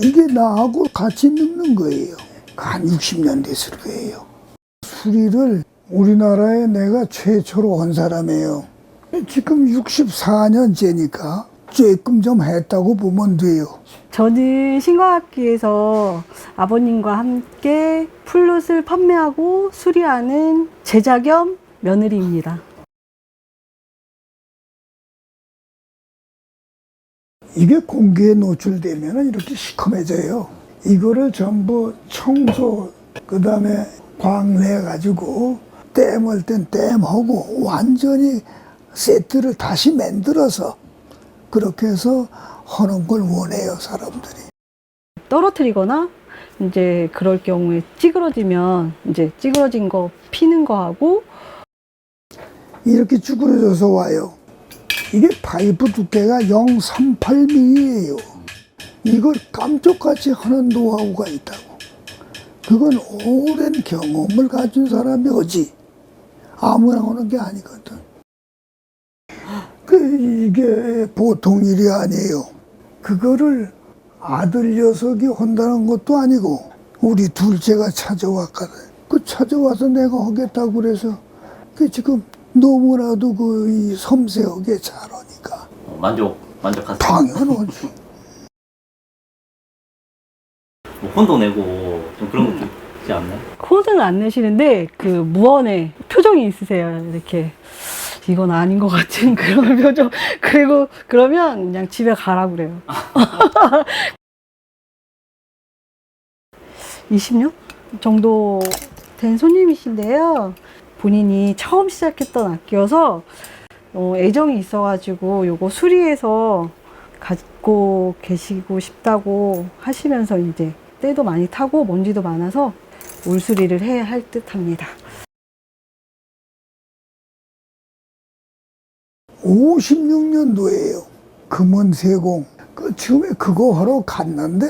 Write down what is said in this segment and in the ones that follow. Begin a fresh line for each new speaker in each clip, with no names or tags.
이게 나하고 같이 늙는 거예요. 한 60년 됐을 거예요. 수리를 우리나라에 내가 최초로 온 사람이에요. 지금 64년째니까 조금 좀 했다고 보면 돼요.
저는 신과학기에서 아버님과 함께 플룻을 판매하고 수리하는 제자 겸 며느리입니다.
이게 공기에 노출되면 이렇게 시커매져요. 이거를 전부 청소, 그 다음에 광내가지고 땜할 땐 땜하고 완전히 세트를 다시 만들어서 그렇게 해서 하는 걸 원해요, 사람들이.
떨어뜨리거나 이제 그럴 경우에 찌그러지면 이제 찌그러진 거 피는 거 하고
이렇게 쭈그러져서 와요. 이게 파이프 두께가 0.38mm예요. 이걸 깜짝같이 하는 노하우가 있다고. 그건 오랜 경험을 가진 사람이 오지. 아무나 하는 게 아니거든. 이게 보통 일이 아니에요. 그거를 아들 녀석이 한다는 것도 아니고 우리 둘째가 찾아왔거든. 그 찾아와서 내가 하겠다고 그래서 그 지금 너무나도 이 섬세하게 잘하니까.
만족하세요?
당연하지.
뭐 혼도 내고 좀 그런 것도 있지 않나요?
혼은 안 내시는데 그 무언의 표정이 있으세요. 이렇게 이건 아닌 것 같은 그런 표정. 그리고 그러면 그냥 집에 가라고 그래요. 20년 정도 된 손님이신데요. 본인이 처음 시작했던 악기여서 애정이 있어가지고 요거 수리해서 갖고 계시고 싶다고 하시면서 이제 때도 많이 타고 먼지도 많아서 물수리를 해야 할 듯 합니다.
56년도에요. 금원세공. 처음에 그거 하러 갔는데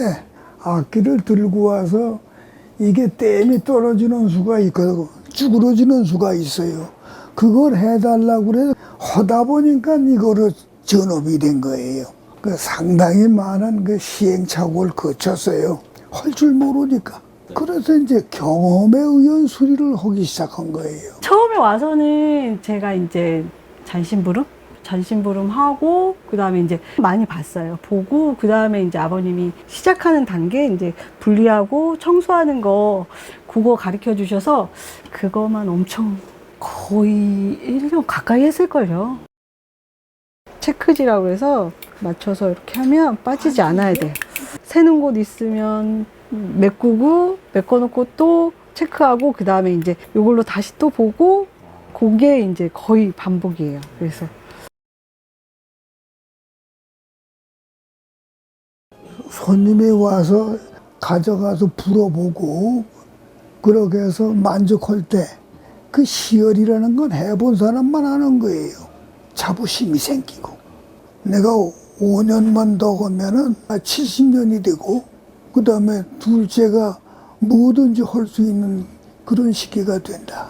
악기를 들고 와서 이게 땜이 떨어지는 수가 있거든. 쭈그러지는 수가 있어요. 그걸 해달라고 그래서 하다 보니까 이거로 전업이 된 거예요. 상당히 많은 시행착오를 거쳤어요. 할 줄 모르니까. 그래서 이제 경험에 의한 수리를 하기 시작한 거예요.
처음에 와서는 제가 이제 잔심부름 하고, 그 다음에 이제 많이 봤어요. 보고, 그 다음에 이제 아버님이 시작하는 단계, 이제 분리하고 청소하는 거, 그거 가르쳐 주셔서, 그거만 엄청 거의 1년 가까이 했을걸요. 체크지라고 해서 맞춰서 이렇게 하면 빠지지 않아야 돼요. 새는 곳 있으면 메꾸고, 메꿔놓고 또 체크하고, 그 다음에 이제 이걸로 다시 또 보고, 그게 이제 거의 반복이에요. 그래서.
손님이 와서 가져가서 불어보고 그렇게 해서 만족할 때 그 시열이라는 건 해본 사람만 하는 거예요. 자부심이 생기고 내가 5년만 더 하면은 70년이 되고 그 다음에 둘째가 뭐든지 할 수 있는 그런 시기가 된다.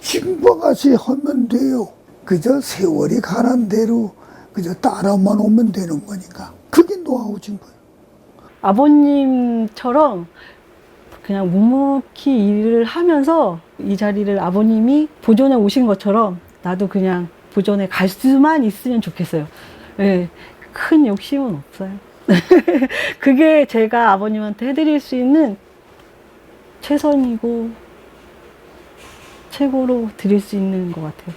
지금과 같이 하면 돼요. 그저 세월이 가는 대로 그저 따라만 오면 되는 거니까. 그게 노하우진 거예요.
아버님처럼 그냥 묵묵히 일을 하면서 이 자리를 아버님이 보존해 오신 것처럼 나도 그냥 보존해 갈 수만 있으면 좋겠어요. 네, 큰 욕심은 없어요. 그게 제가 아버님한테 해드릴 수 있는 최선이고 최고로 드릴 수 있는 것 같아요.